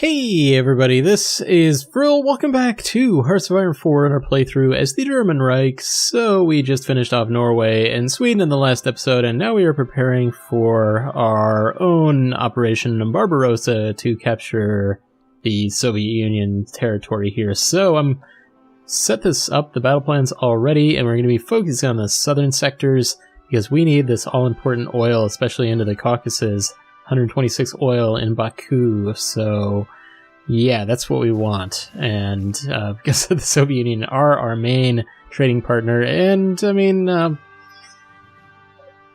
Hey everybody, this is Frill. Welcome back to Hearts of Iron 4 in our playthrough as the German Reich. So we just finished off Norway and Sweden in the last episode, and now we are preparing for our own operation Barbarossa to capture the Soviet Union territory here. So I'm set this up, the battle plan's already, and we're going to be focusing on the southern sectors because we need this all-important oil, especially into the Caucasus. 126 oil in Baku, so yeah, that's what we want. And because the Soviet Union are our main trading partner, and I mean,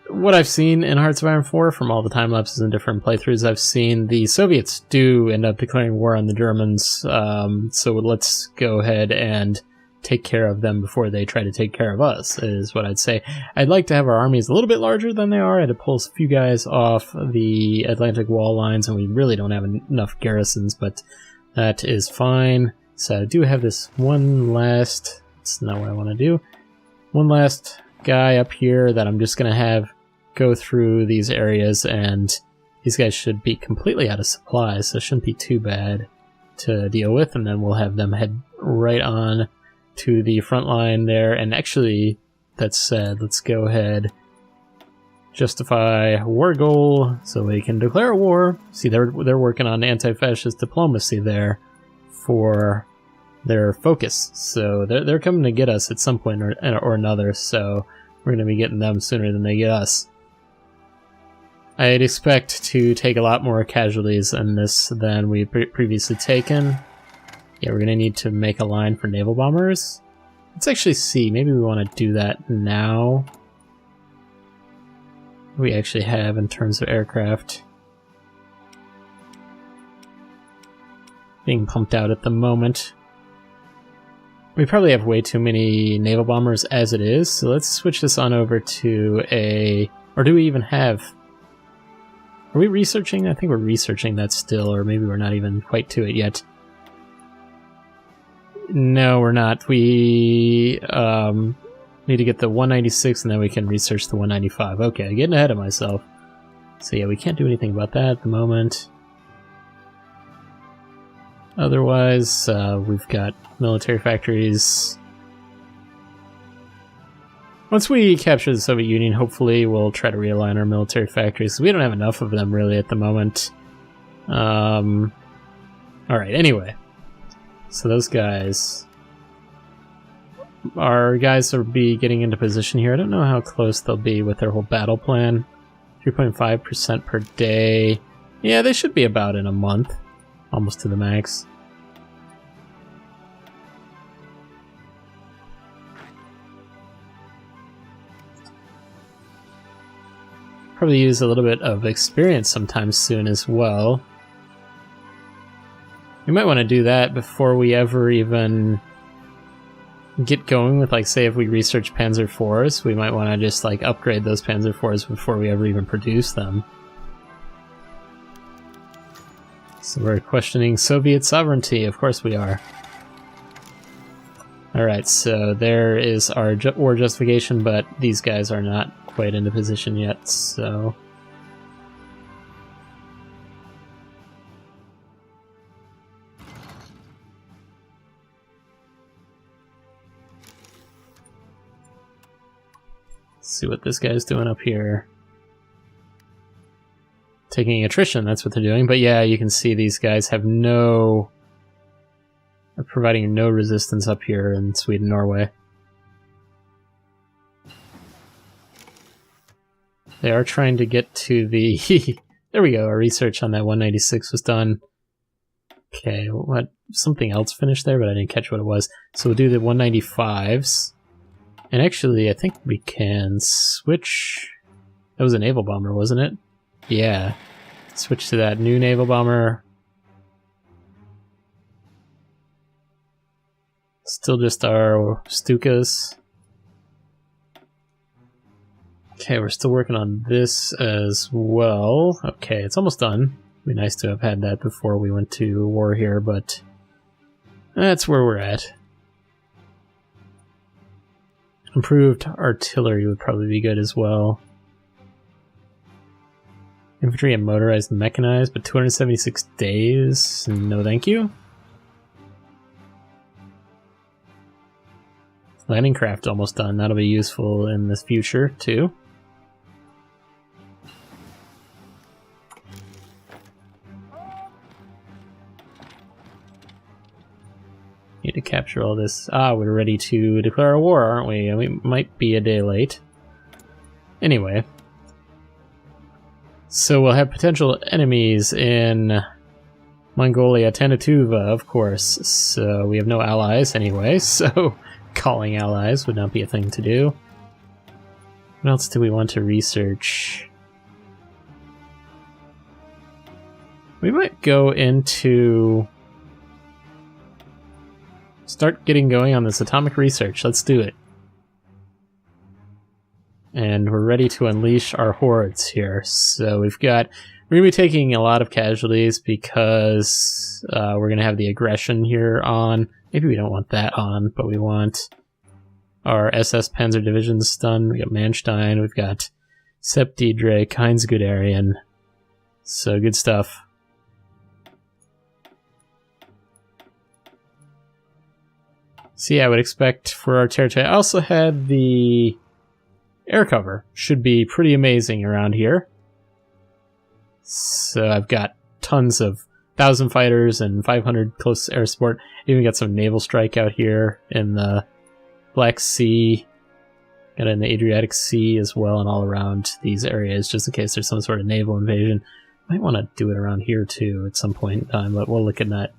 what I've seen in Hearts of Iron 4 from all the time lapses and different playthroughs I've seen, the Soviets do end up declaring war on the Germans, so let's go ahead and take care of them before they try to take care of us, is what I'd say. I'd like to have our armies a little bit larger than they are. I had to pull a few guys off the Atlantic wall lines, and we really don't have enough garrisons, but that is fine. So I do have this one last, that's not what I want to do, one last guy up here that I'm just going to have go through these areas, and these guys should be completely out of supplies, so it shouldn't be too bad to deal with, and then we'll have them head right on to the front line there. And actually, that said, let's go ahead, justify war goal so we can declare war. See, they're working on anti-fascist diplomacy there for their focus, so they're coming to get us at some point or another, so we're going to be getting them sooner than they get us. I'd expect to take a lot more casualties in this than we've previously taken. Yeah, we're going to need to make a line for naval bombers. Let's actually see. Maybe we want to do that now. We actually have in terms of aircraft being pumped out at the moment. We probably have way too many naval bombers as it is, so let's switch this on over to a... Or do we even have... Are we researching? I think we're researching that still, or maybe we're not even quite to it yet. No, we're not. We need to get the 196 and then we can research the 195. Okay, getting ahead of myself. So yeah, we can't do anything about that at the moment. Otherwise, we've got military factories. Once we capture the Soviet Union, hopefully we'll try to realign our military factories. We don't have enough of them really at the moment. Alright, anyway. So those guys, our guys will be getting into position here. I don't know how close they'll be with their whole battle plan. 3.5% per day. Yeah, they should be about in a month. Almost to the max. Probably use a little bit of experience sometime soon as well. We might want to do that before we ever even get going with, like, say if we research Panzer IVs, we might want to just, like, upgrade those Panzer IVs before we ever even produce them. So we're questioning Soviet sovereignty, of course we are. Alright, so there is our war justification, but these guys are not quite into position yet, so... See what this guy's doing up here. Taking attrition, that's what they're doing. But yeah, you can see these guys have are providing no resistance up here in Sweden, Norway. They are trying to get to the... There we go, our research on that 196 was done. Okay, what? Something else finished there, but I didn't catch what it was. So we'll do the 195s. And actually, I think we can switch... That was a naval bomber, wasn't it? Yeah. Switch to that new naval bomber. Still just our Stukas. Okay, we're still working on this as well. Okay, it's almost done. It'd be nice to have had that before we went to war here, but... That's where we're at. Improved artillery would probably be good as well. Infantry and motorized and mechanized, but 276 days? No thank you. Landing craft almost done. That'll be useful in the future, too. Need to capture all this. Ah, we're ready to declare a war, aren't we? We might be a day late. Anyway. So we'll have potential enemies in Mongolia, Tanatuva, of course. So we have no allies anyway, so calling allies would not be a thing to do. What else do we want to research? We might go into... start getting going on this atomic research. Let's do it. And we're ready to unleash our hordes here. So we're going to be taking a lot of casualties because we're going to have the aggression here on. Maybe we don't want that on, but we want our SS Panzer divisions done. We got Manstein, we've got Septi, Drake, Heinz Guderian. So good stuff. So yeah, I would expect for our territory. I also had the air cover. Should be pretty amazing around here. So I've got tons of 1,000 fighters and 500 close air support. Even got some naval strike out here in the Black Sea. Got it in the Adriatic Sea as well, and all around these areas, just in case there's some sort of naval invasion. Might want to do it around here too at some point in time, but we'll look at that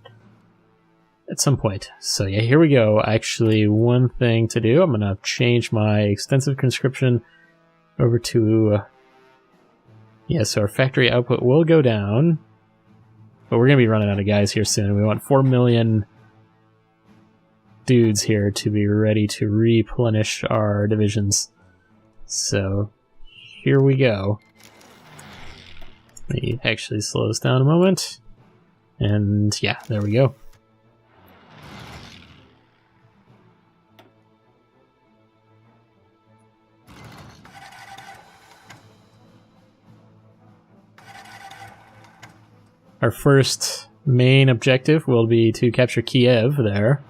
at some point. So yeah, here we go. Actually, one thing to do, I'm going to change my extensive conscription over to... yeah, so our factory output will go down, but we're going to be running out of guys here soon. We want 4 million dudes here to be ready to replenish our divisions. So here we go. Let me actually slow this down a moment. And yeah, there we go. Our first main objective will be to capture Kiev there.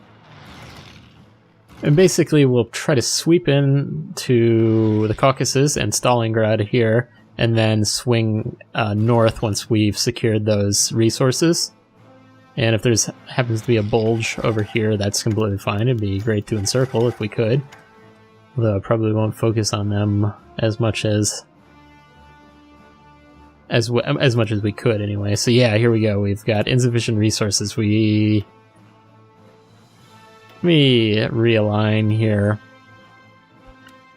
And basically we'll try to sweep in to the Caucasus and Stalingrad here, and then swing north once we've secured those resources. And if there's happens to be a bulge over here, that's completely fine. It'd be great to encircle if we could. Although I probably won't focus on them as much as much as we could anyway. So yeah, here we go. We've got insufficient resources. Let me realign here.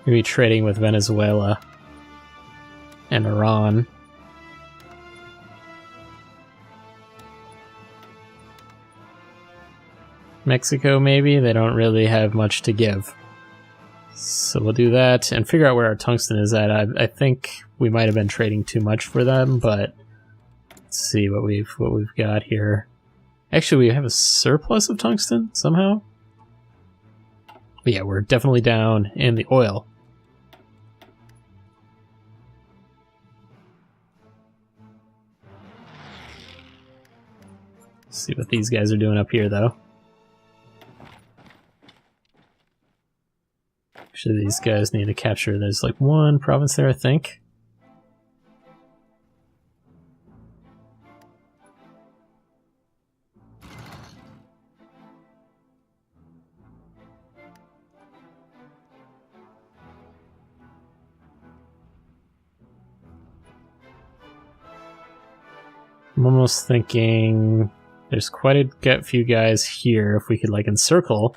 Maybe trading with Venezuela and Iran. Mexico, maybe? They don't really have much to give. So we'll do that and figure out where our tungsten is at. I think we might have been trading too much for them, but let's see what we've got here. Actually, we have a surplus of tungsten somehow. But yeah, we're definitely down in the oil. Let's see what these guys are doing up here, though. Actually, these guys need to capture. There's like one province there, I think. I'm almost thinking there's quite a few guys here. If we could like encircle.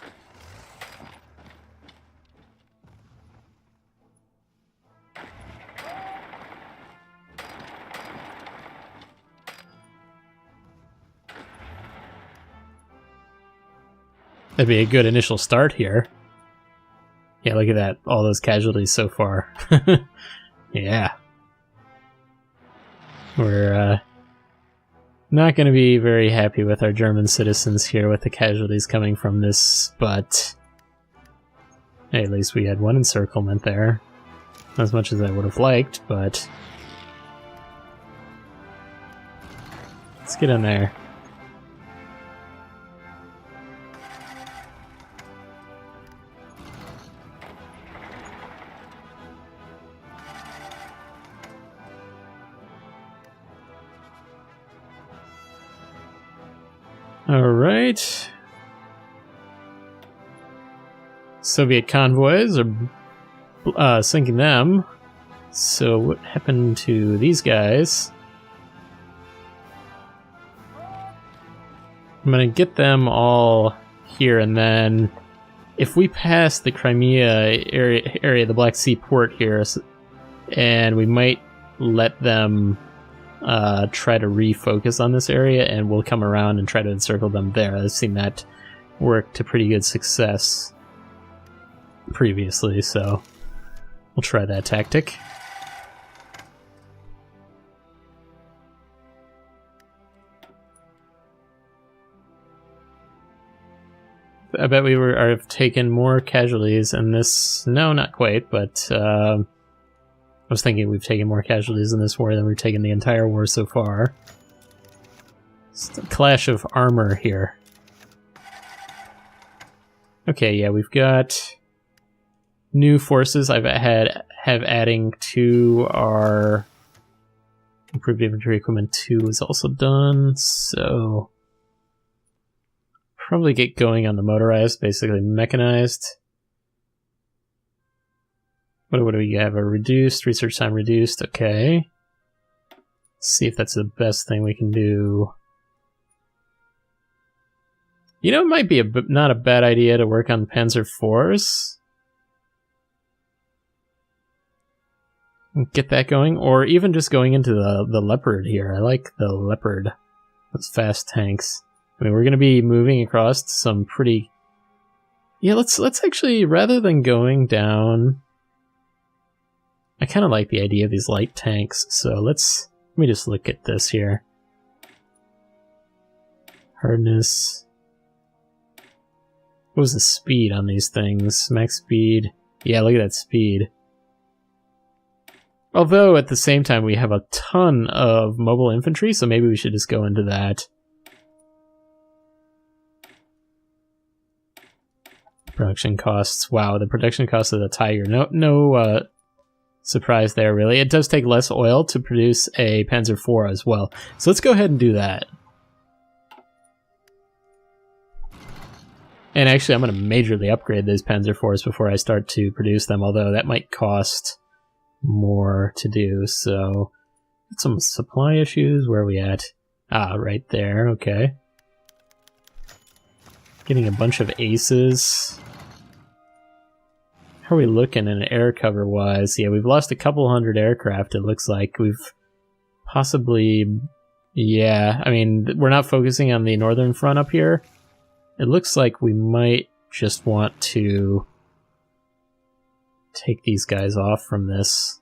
That'd be a good initial start here. Yeah, look at that. All those casualties so far. Yeah. We're not going to be very happy with our German citizens here with the casualties coming from this, but hey, at least we had one encirclement there. Not as much as I would have liked, but Let's get in there. Alright. Soviet convoys are sinking them. So what happened to these guys? I'm gonna get them all here, and then if we pass the Crimea area, the Black Sea port here, and we might let them try to refocus on this area, and we'll come around and try to encircle them there. I've seen that work to pretty good success previously, so we'll try that tactic. I bet we have taken more casualties in this. No, not quite, but I was thinking we've taken more casualties in this war than we've taken the entire war so far. It's a clash of armor here. Okay, yeah, we've got new forces have adding to our improved infantry equipment 2 is also done, so probably get going on the motorized, basically mechanized. What do we have? A reduced, research time reduced, okay. Let's see if that's the best thing we can do. You know, it might be not a bad idea to work on Panzer IVs. Get that going, or even just going into the Leopard here. I like the Leopard. Those fast tanks. I mean, we're going to be moving across some pretty... Yeah, let's actually, rather than going down... I kind of like the idea of these light tanks, so let me just look at this here. Hardness. What was the speed on these things? Max speed. Yeah, look at that speed. Although, at the same time, we have a ton of mobile infantry, so maybe we should just go into that. Production costs. Wow, the production cost of the Tiger. No surprise there, really. It does take less oil to produce a Panzer IV as well. So let's go ahead and do that. And actually, I'm going to majorly upgrade these Panzer IVs before I start to produce them, although that might cost more to do. So, some supply issues. Where are we at? Ah, right there. Okay. Getting a bunch of aces. How are we looking in air cover wise? Yeah, we've lost a couple hundred aircraft, it looks like. We've possibly... Yeah, I mean, we're not focusing on the northern front up here. It looks like we might just want to take these guys off from this.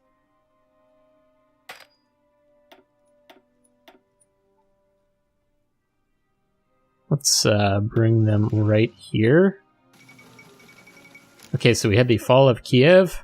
Let's bring them right here. Okay, so we had the fall of Kiev.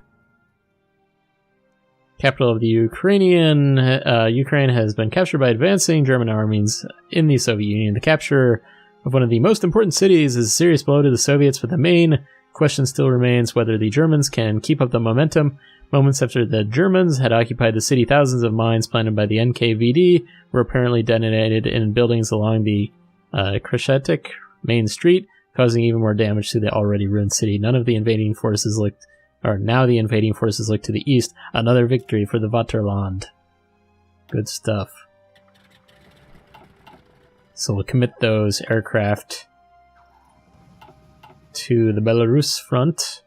Capital of the Ukraine has been captured by advancing German armies in the Soviet Union. The capture of one of the most important cities is a serious blow to the Soviets, but the main question still remains whether the Germans can keep up the momentum. Moments after the Germans had occupied the city, thousands of mines planted by the NKVD were apparently detonated in buildings along the Kreshetik main street, causing even more damage to the already ruined city. Now the invading forces look to the east. Another victory for the Vaterland. Good stuff. So we'll commit those aircraft to the Belarus front.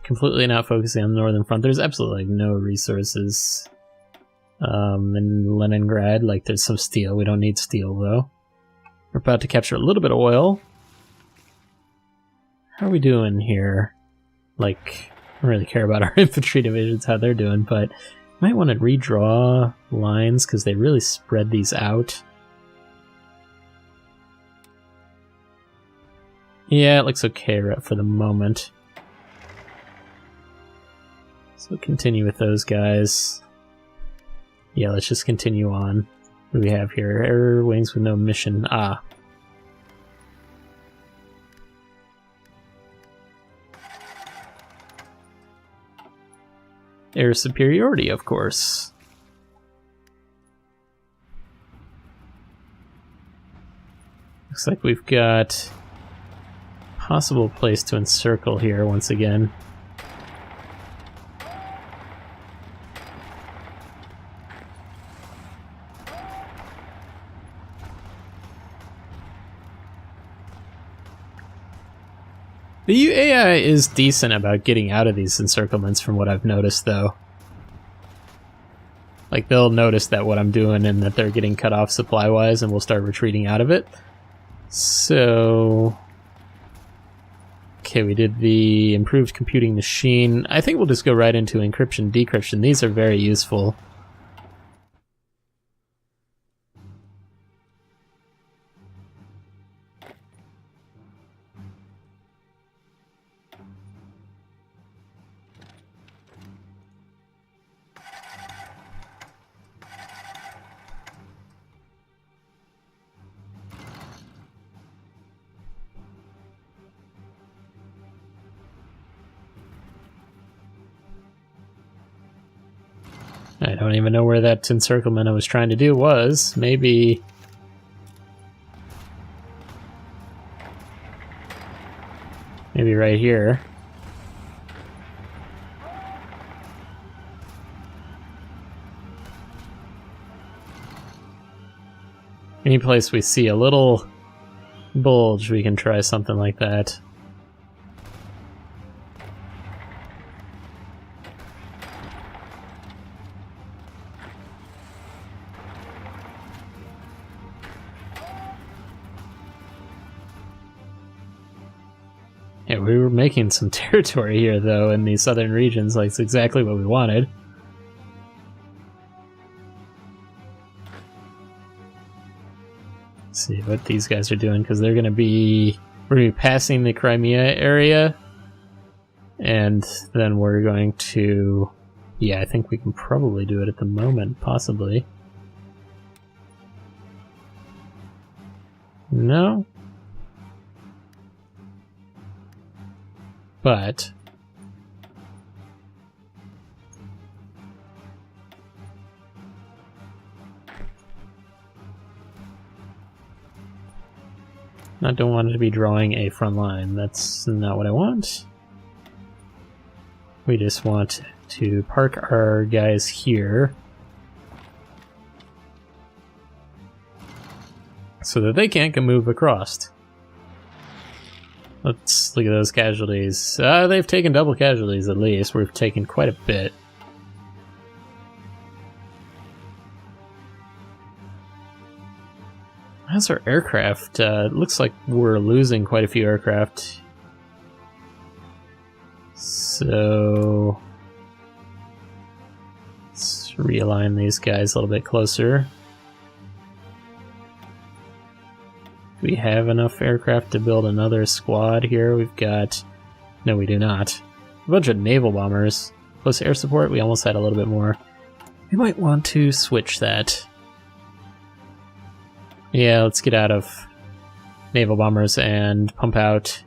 Completely not focusing on the northern front. There's absolutely no resources in Leningrad. Like, there's some steel. We don't need steel, though. We're about to capture a little bit of oil. How are we doing here? Like, I don't really care about our infantry divisions, how they're doing, but might want to redraw lines because they really spread these out. Yeah, it looks okay right for the moment. So continue with those guys. Yeah, let's just continue on. What do we have here? Air wings with no mission. Ah. Air superiority, of course. Looks like we've got possible place to encircle here once again. The AI is decent about getting out of these encirclements from what I've noticed, though. Like, they'll notice that what I'm doing and that they're getting cut off supply-wise and will start retreating out of it. So... okay, we did the improved computing machine. I think we'll just go right into encryption, decryption. These are very useful. I don't even know where that encirclement I was trying to do was. Maybe... maybe right here. Any place we see a little bulge, we can try something like that. Yeah, we were making some territory here, though, in these southern regions. Like, it's exactly what we wanted. Let's see what these guys are doing, because they're going to be... we're going to be passing the Crimea area. And then we're going to... yeah, I think we can probably do it at the moment, possibly. No? But I don't want it to be drawing a front line. That's not what I want. We just want to park our guys here so that they can't move across. Let's look at those casualties. They've taken double casualties at least. We've taken quite a bit. How's our aircraft? It looks like we're losing quite a few aircraft. So... let's realign these guys a little bit closer. We have enough aircraft to build another squad here. We've got... no, we do not. A bunch of naval bombers. Plus air support, we almost had a little bit more. We might want to switch that. Yeah, let's get out of naval bombers and pump out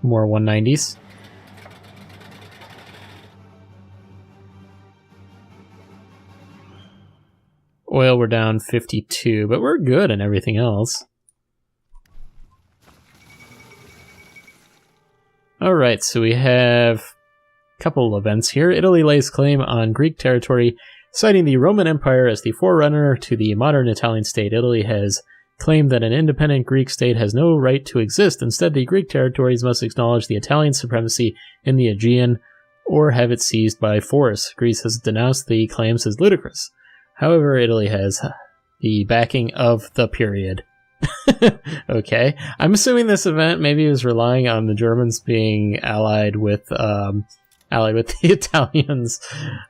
more 190s. Oil, we're down 52, but we're good in everything else. Alright, so we have a couple of events here. Italy lays claim on Greek territory, citing the Roman Empire as the forerunner to the modern Italian state. Italy has claimed that an independent Greek state has no right to exist. Instead, the Greek territories must acknowledge the Italian supremacy in the Aegean or have it seized by force. Greece has denounced the claims as ludicrous. However, Italy has the backing of the period. Okay, I'm assuming this event maybe was relying on the Germans being allied with the Italians.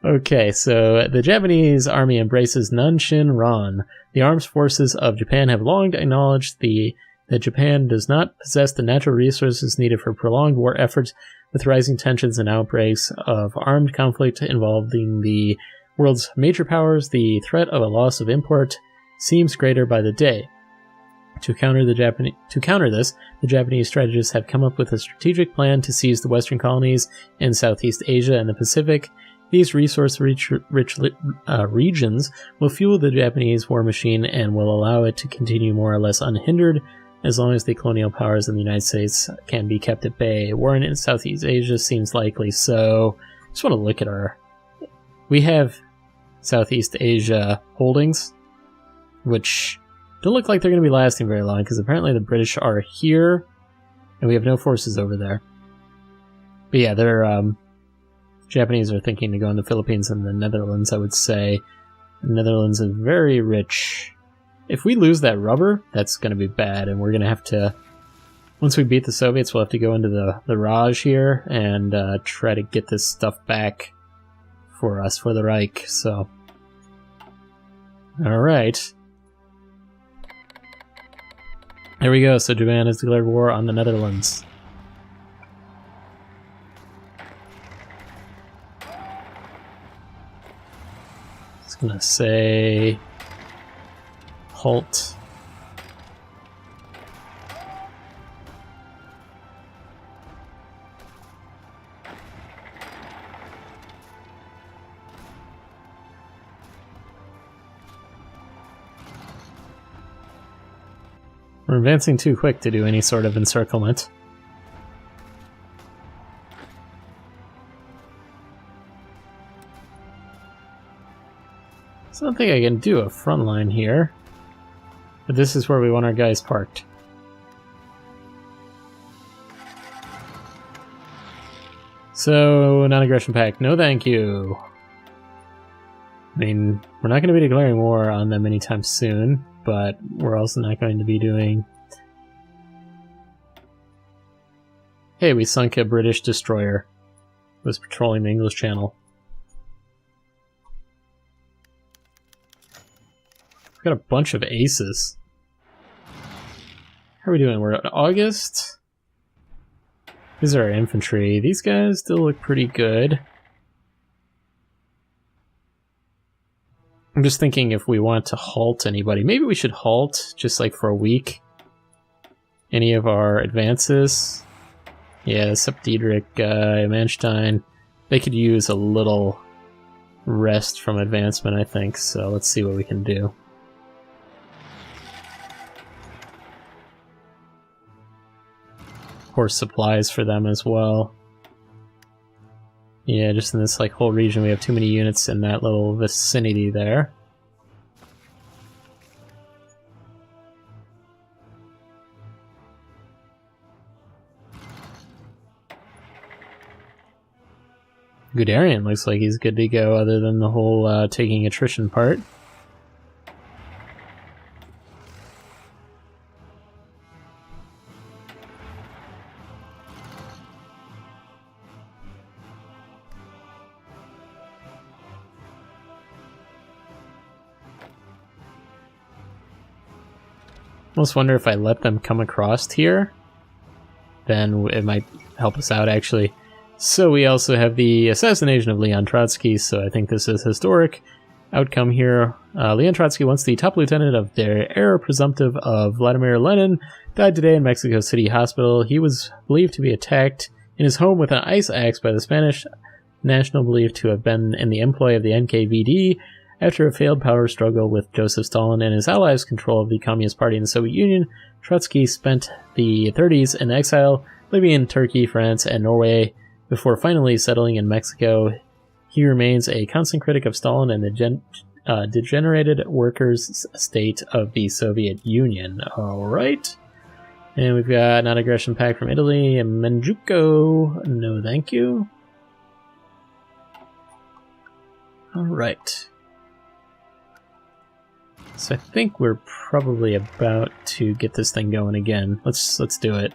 Okay, so the Japanese army embraces Nanshin Ran. The armed forces of Japan have long acknowledged that Japan does not possess the natural resources needed for prolonged war efforts, with rising tensions and outbreaks of armed conflict involving the world's major powers. The threat of a loss of import seems greater by the day. To counter this, the Japanese strategists have come up with a strategic plan to seize the Western colonies in Southeast Asia and the Pacific. These resource-rich regions will fuel the Japanese war machine and will allow it to continue more or less unhindered as long as the colonial powers in the United States can be kept at bay. War in Southeast Asia seems likely, so I just want to look at our... We have Southeast Asia holdings, which don't look like they're going to be lasting very long, because apparently the British are here, and we have no forces over there. But yeah, they're, Japanese are thinking to go in the Philippines and the Netherlands, I would say. The Netherlands is very rich. If we lose that rubber, that's going to be bad, and we're going to have to... Once we beat the Soviets, we'll have to go into the Raj here and try to get this stuff back for us, for the Reich, so... Alright. There we go, so Japan has declared war on the Netherlands. It's gonna say... halt. We're advancing too quick to do any sort of encirclement. So I don't think I can do a front line here. But this is where we want our guys parked. So, non-aggression pact, no thank you. I mean, we're not going to be declaring war on them anytime soon, but we're also not going to be doing... Hey, we sunk a British destroyer. It was patrolling the English Channel. We've got a bunch of aces. How are we doing? We're in August? These are our infantry. These guys still look pretty good. I'm just thinking if we want to halt anybody. Maybe we should halt, just like for a week. Any of our advances. Yeah, Septedric guy, Manstein. They could use a little rest from advancement, I think. So let's see what we can do. Of course, supplies for them as well. Yeah, just in this like whole region, we have too many units in that little vicinity there. Guderian looks like he's good to go, other than the whole taking attrition part. I almost wonder if I let them come across here, then it might help us out, actually. So we also have the assassination of Leon Trotsky, so I think this is historic outcome here. Leon Trotsky, once the top lieutenant of the heir presumptive of Vladimir Lenin, died today in Mexico City Hospital. He was believed to be attacked in his home with an ice axe by the Spanish national, believed to have been in the employ of the NKVD. After a failed power struggle with Joseph Stalin and his allies' control of the Communist Party in the Soviet Union, Trotsky spent the 30s in exile, living in Turkey, France, and Norway, before finally settling in Mexico. He remains a constant critic of Stalin and the degenerated workers' state of the Soviet Union. Alright. And we've got an aggression pact from Italy and Menjuco. No thank you. Alright. So I think we're probably about to get this thing going again. Let's do it.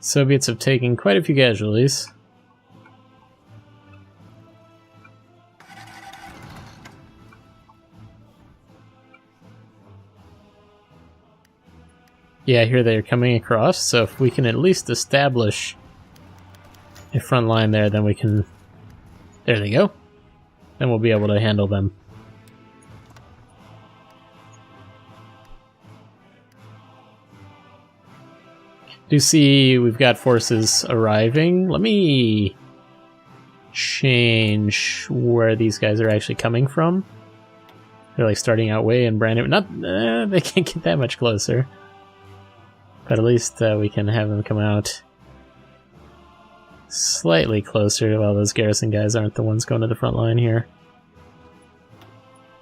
Soviets have taken quite a few casualties. Yeah, here they're coming across, so if we can at least establish a front line there, then we can... There they go. Then we'll be able to handle them. Do see we've got forces arriving. Let me change where these guys are actually coming from. They're like starting out way in brand new. Not they can't get that much closer, but at least we can have them come out slightly closer. While those garrison guys aren't the ones going to the front line here.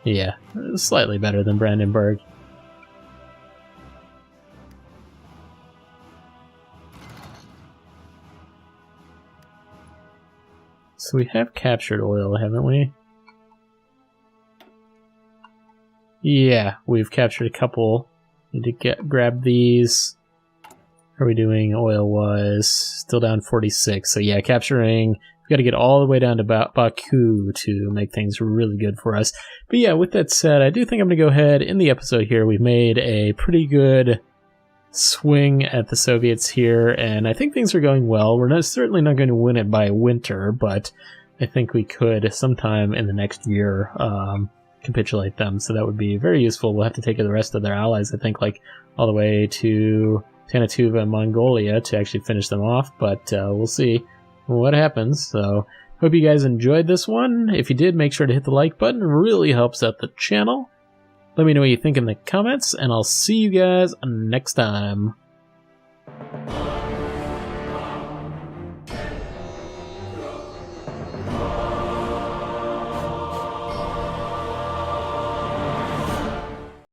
Yeah, slightly better than Brandenburg. So we have captured oil, haven't we? Yeah, we've captured a couple. Need to grab these. How are we doing oil-wise? Still down 46. So yeah, capturing. We've got to get all the way down to Baku to make things really good for us. But yeah, with that said, I do think I'm going to go ahead. In the episode here, we've made a pretty good swing at the Soviets here, and I think things are going well. We're certainly not going to win it by winter, but I think we could sometime in the next year capitulate them, so that would be very useful. We'll have to take the rest of their allies, I think, like all the way to Tanatuva and Mongolia to actually finish them off, but we'll see what happens. So hope you guys enjoyed this one. If you did, make sure to hit the like button. It really helps out the channel. Let me know what you think in the comments, and I'll see you guys next time.